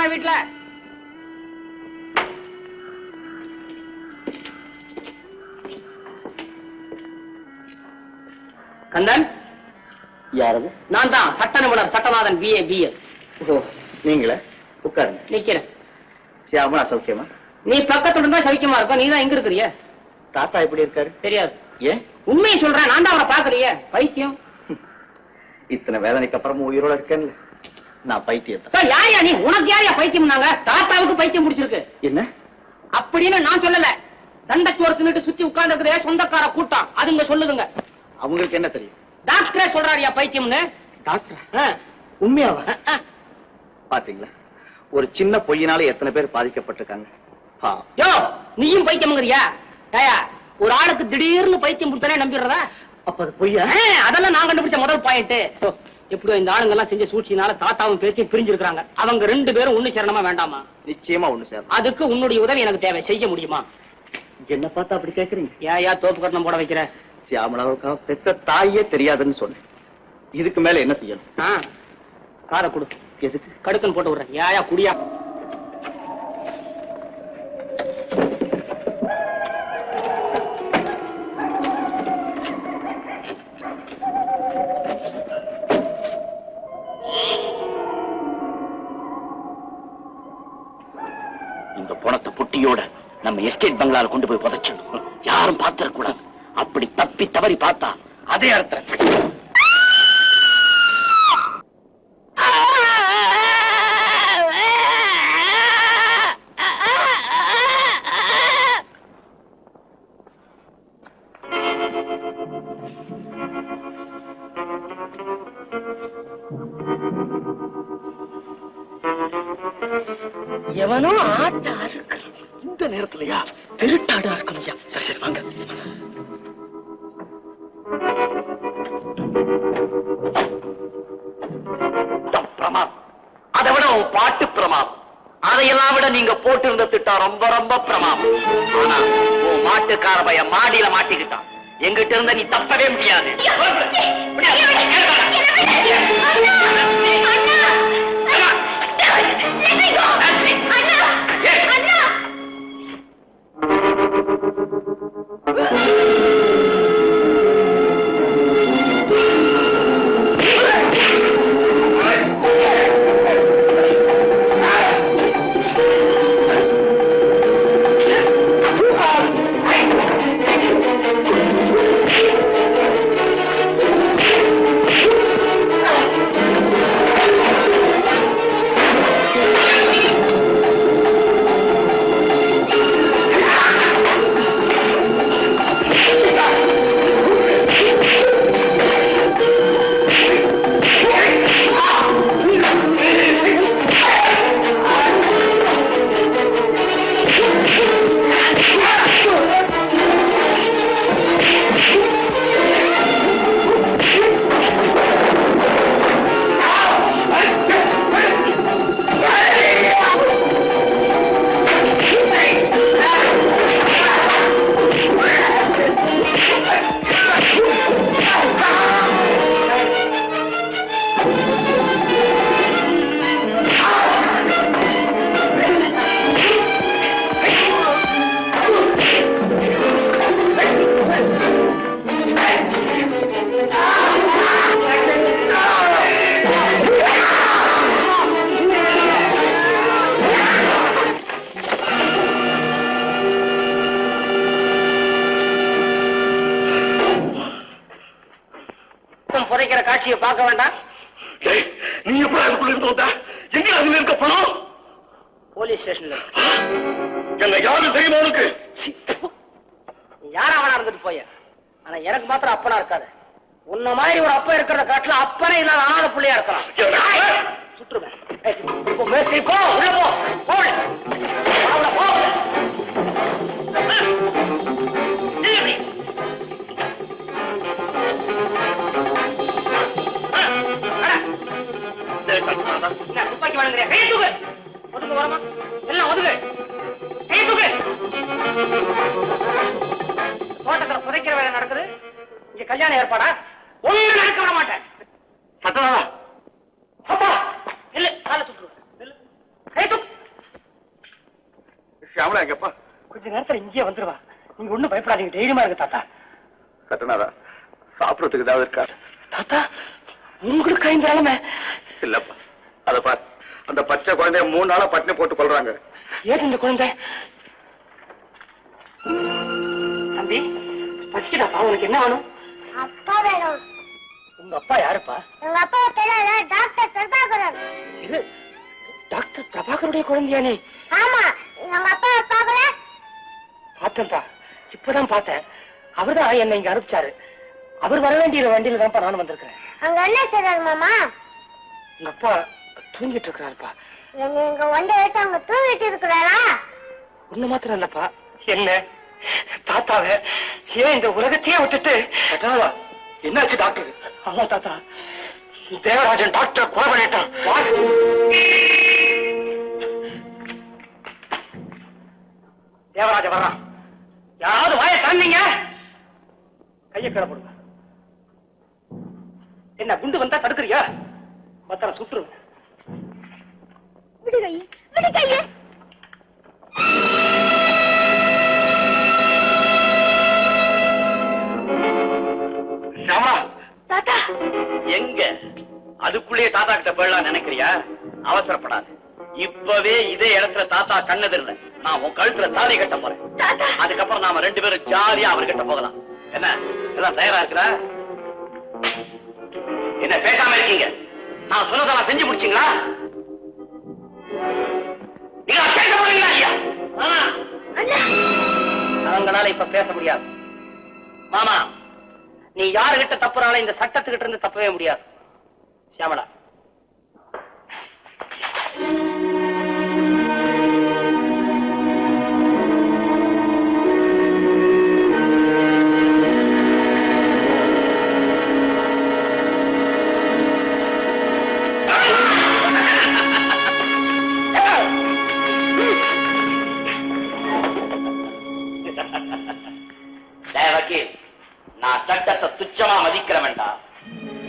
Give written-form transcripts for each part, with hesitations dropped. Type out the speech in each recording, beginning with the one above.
இருக்காங்களா வீட்டுல? கந்தன் யாரது? நான் தான் சட்ட நிபுணர் சட்டநாதன் BA BL. நீங்களே உட்காருங்க. நிக்கிறேன். சியாமலா சௌக்கியமா? நீ பக்கத்துல இருந்தா சௌக்கியமா இருக்கும். நீ தான் எங்க இருக்கிறிய? தாத்தா எப்படி இருக்காரு? தெரியாது. ஏன்? உண்மையை சொல்றேன். நான் தான் அவனை பாக்கலையே. பைத்தியம். இத்தனை வேதனைக்கு அப்புறமும் உயிரோட இருக்கேன்ல. நான் பைத்தியத்தை. யாரையா நீ? உனக்கு யாரையா பைத்தியம்? தாத்தாவுக்கு பைத்தியம் முடிச்சிருக்கு. என்ன அப்படின்னு நான் சொல்லல. தண்டச்சோறு தின்னுட்டு சுத்தி உட்கார்ந்து இருக்கிற சொந்தக்கார கூட்டம் அதுங்க சொல்லுதுங்க. அவங்களுக்கு என்ன தெரியும்? டாக்டரே சொல்றாருயா பைத்தியம்னு. டாக்டர் உண்மையாவா? பாத்தீங்களா, ஒரு சின்ன பொய்யினால எத்தனை பேர் பாதிக்கப்பட்டிருக்காங்க. யோ, நீயும் பைத்தியம்ங்கறியா? ஒரு ஆளுக்கு திடீர்னு பைத்தியம் கொடுத்தானே நம்பிடுறதா? அப்ப அது பொய்யா? அதெல்லாம் நான் கண்டுபிடிச்ச முதல் பாயிண்ட். எப்படியோ இந்த ஆளுங்க எல்லாம் செஞ்ச சூழ்ச்சினால தாத்தாவும் பேத்தியும் பிரிஞ்சிருக்காங்க. அவங்க 2 பேரும் ஒண்ணு சேரணுமா வேண்டாமா? நிச்சயமா ஒண்ணு சேரணும். அதுக்கு உன்னுடைய உதவி எனக்கு தேவை. செய்ய முடியுமா? என்ன பார்த்தா அப்படி கேக்குறீங்க? ஏயா தோப்பு கட்டணம் போட வைக்கிற? சியாமலாவுக்கா பெத்த தாயே தெரியாதுன்னு சொன்னேன். இதுக்கு மேல என்ன செய்யணும்? காரை கொடு. எதுக்கு? கடுக்கன் போட்டு விடுறேன். ஏயா குடியா? இந்த பணத்தை புட்டியோட நம்ம எஸ்டேட் பங்களால கொண்டு போய் புதைச்சிடணும். யாரும் பார்த்திடக்கூடாது. அப்படி தப்பி தவறி பார்த்தா அதே இடத்துல எவனோ ஆட்டா இருக்கு. இந்த நேரத்துலயா திருட்டாடா இருக்கணும். சரி சரி வாங்க. பிரமாதம். அதை விட உன் பாட்டு பிரமாதம். அதையெல்லாம் விட நீங்க போட்டு இருந்த திட்டம் ரொம்ப ரொம்ப பிரமாதம். ஆனா உன் மாட்டுக்கார பையன் மாடியில மாட்டிக்கிட்டான். எங்கிட்ட இருந்த நீ தப்பவே முடியாது. புதைக்கிற காட்சியை பார்க்க வேண்டாம். நீ எப்படி அதுக்குள்ள இருந்து வந்த? எங்க அதுல இருக்க பணம்? போலீஸ் ஸ்டேஷன்ல. என்ன யாரும் தெரியுமா உனக்கு? யாரா வேணா இருந்துட்டு போய. ஆனா எனக்கு மாத்திரம் அப்பனா இருக்காது. உன்ன மாதிரி ஒரு அப்பா இருக்கிறத காட்டுல அப்பனே இல்லாத அனாதை பிள்ளையா இருக்கலாம். சுற்றுவேன். போ உள்ள போ. போ. துப்பாக்கி வாங்குறியா? கையை தூக்கு. ஒதுங்க வரமா? எல்லாம் ஒதுங்க. கையை தூக்கு. தோட்டத்துல புதைக்கிற வேலை நடக்குது. இங்க கல்யாணம் ஏற்பாடா? ஒண்ணு நடக்க விட மாட்டேன். அப்பா இல்ல காலை சுற்றுவேன். கை தூக்கு. சாமலா எங்கப்பா? கொஞ்ச நேரத்துல இங்கேயே வந்துருவா. நீங்க ஒண்ணும் பயப்படாதீங்க, தைரியமா இருக்கு தாத்தா. சட்டநாதா, சாப்பிடறதுக்கு ஏதாவது இருக்கா? தாத்தா, உங்களுக்கு இந்த நிலைமை? இல்லப்பா, அத பாரு, அந்த பச்சை குழந்தைய 3 நாளா பட்டினி போட்டு கொள்றாங்க. ஏன் இந்த குழந்தை? தம்பி, பசிக்குதாப்பா? உனக்கு என்ன வேணும்? அப்பா வேணும். உங்க அப்பா யாருப்பா? எங்க அப்பா தெரியல, டாக்டர் பிரபாகரன். இது டாக்டர் பிரபாகருடைய குழந்தையா நீ? ஆமா, எங்க அப்பா பார்க்கல. பார்த்தேன்ப்பா, இப்பதான் பார்த்தேன். அவர்தான் என்னை இங்க அனுப்பிச்சாரு. அவர் வர வேண்டிய வண்டியில தான்ப்பா நானும் வந்திருக்கிறேன். அங்க என்ன செய்றாரு மாமா? உங்க அப்பா தூங்கிட்டு இருக்கிறாருப்பா. என்ன இங்க வண்டி எடுத்து அங்க தூங்கிட்டு இருக்கிறாரா? ஒண்ணு மாத்திரம் இல்லப்பா, என்ன தாத்தாவை ஏன் இந்த உலகத்தையே விட்டுட்டு? என்னாச்சு டாக்டர்? ஆமா தாத்தா, தேவராஜன் டாக்டர் கொலை பண்ணிட்டான். தேவராஜ வர்றான். யாராவது வாயை தந்தீங்க கையை கிளப்படுங்க. என்ன குண்டு வந்தா தடுக்கிறியா? மத்தர சுட்டுருங்க. விடு கை, விடு கையே. ஷாமா, தாத்தா எங்க அதுக்குள்ளே தாத்தா கிட்ட போயிடலாம் நினைக்கிறியா? அவசரப்படாது. இப்பவே இதே இடத்துல தாத்தா கண்ணதில்ல. நான் உன் கழுத்துல தாலி கட்ட போறேன். தாத்தா, அதுக்கப்புறம் நாம 2 பேரும் ஜாலியா அவர்கிட்ட போகலாம். என்ன எல்லாம் தயாரா இருக்கிறா? என்ன பேசாம இருக்கீங்க? நான் சொன்னதெல்லாம் செஞ்சு முடிச்சீங்களா? நீங்க பேச போறீங்களா ஐயா? அண்ணா அவங்களால இப்ப பேச முடியாது. மாமா, நீ யாருகிட்ட தப்புறால இந்த சட்டத்துக்கிட்ட இருந்து தப்பவே முடியாது. சியாமளா, வக்கீல், நான் சட்டத்தை துச்சமா மதிக்கிற வேண்டாம்.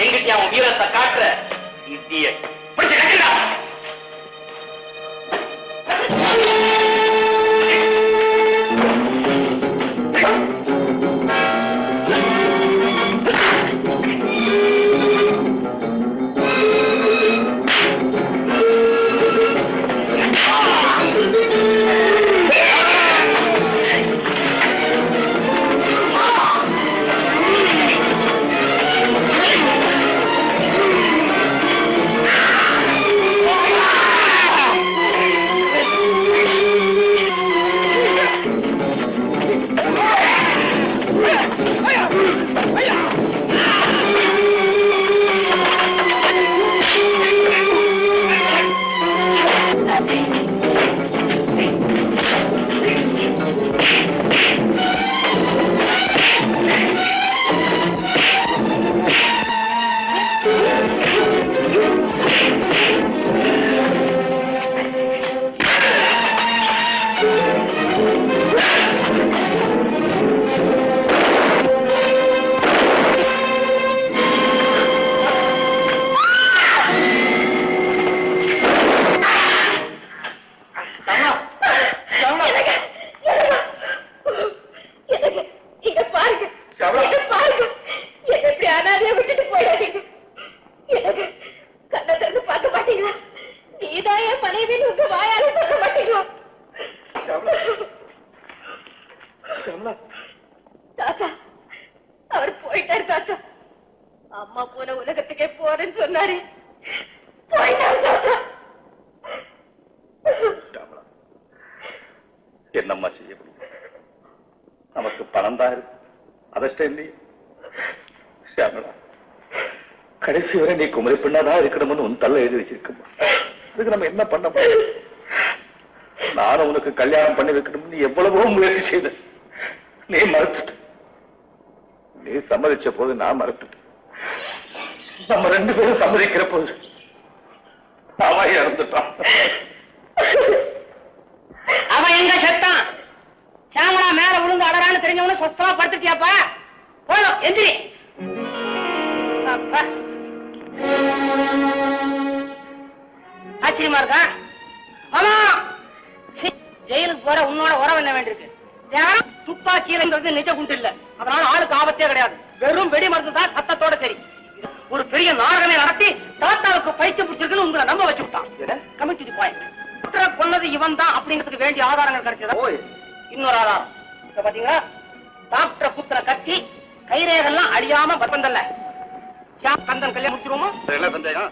எங்கிட்ட அவன் வீரத்தை காட்டுற இடியட். தாத்தா அவர் போயிட்டாரு. தாத்தா அம்மா போன உலகத்துக்கே போறேன்னு சொன்னாரு. போயிட்டாரு தாத்தா. என்னம்மா செய்ய முடியும்? நமக்கு பணம் தான் இருக்கு, அதிர்ஷ்டம் இல்லையே. ஷியாமளா, கடைசி வரை நீ குமரி பெண்ணாதான் இருக்கணும்னு உன் தள்ள எழுதி வச்சிருக்கமா. அதுக்கு நம்ம என்ன பண்ண முடியும்? நானும் உனக்கு கல்யாணம் பண்ணி வைக்கணும்னு எவ்வளவோ முயற்சி செய்த, நீ மறுத்துட்ட. நீ சம்மதிச்ச போது நான் மறுத்துட்டேன். நம்ம 2 பேரும் சம்மதிக்கிற போது அவன் இறந்துட்டான். அவன் எங்க செத்தான்? சாமலா மேல விழுந்து அடறான்னு தெரிஞ்சவன சொஸ்தமா படுத்துட்டியாப்பா? போதும், எந்திரி. ஆச்சரியமா இருக்கா? ஆமா, ஜெயிலுக்கு போற உன்னோட உறவு என்ன வேண்டியிருக்கு? துப்பாக்கியிலங்கிறது நிஜ குண்டு இல்ல, அதனால ஆளுக்கு ஆபத்தே கிடையாது. வெறும் வெடி மருந்து தான், சத்தத்தோட சரி. ஒரு பெரிய நாடகமே நடத்தி தாத்தாவுக்கு பைத்தியம் பிடிச்சிருக்குன்னு உங்களை நம்ப வச்சு விட்டான். கமிட்டி பாயிண்ட் கொன்னது இவன் தான் அப்படிங்கிறதுக்கு வேண்டிய ஆதாரங்கள் கிடைச்சதா? இன்னொரு ஆதாரம் இப்ப பாத்தீங்களா, டாக்டர் குத்துற கத்தி கைரேகெல்லாம் அழியாம பத்தந்தல்ல. கந்தன் கல்யாணம் முடிச்சிருவோமா? என்ன சந்தேகம்?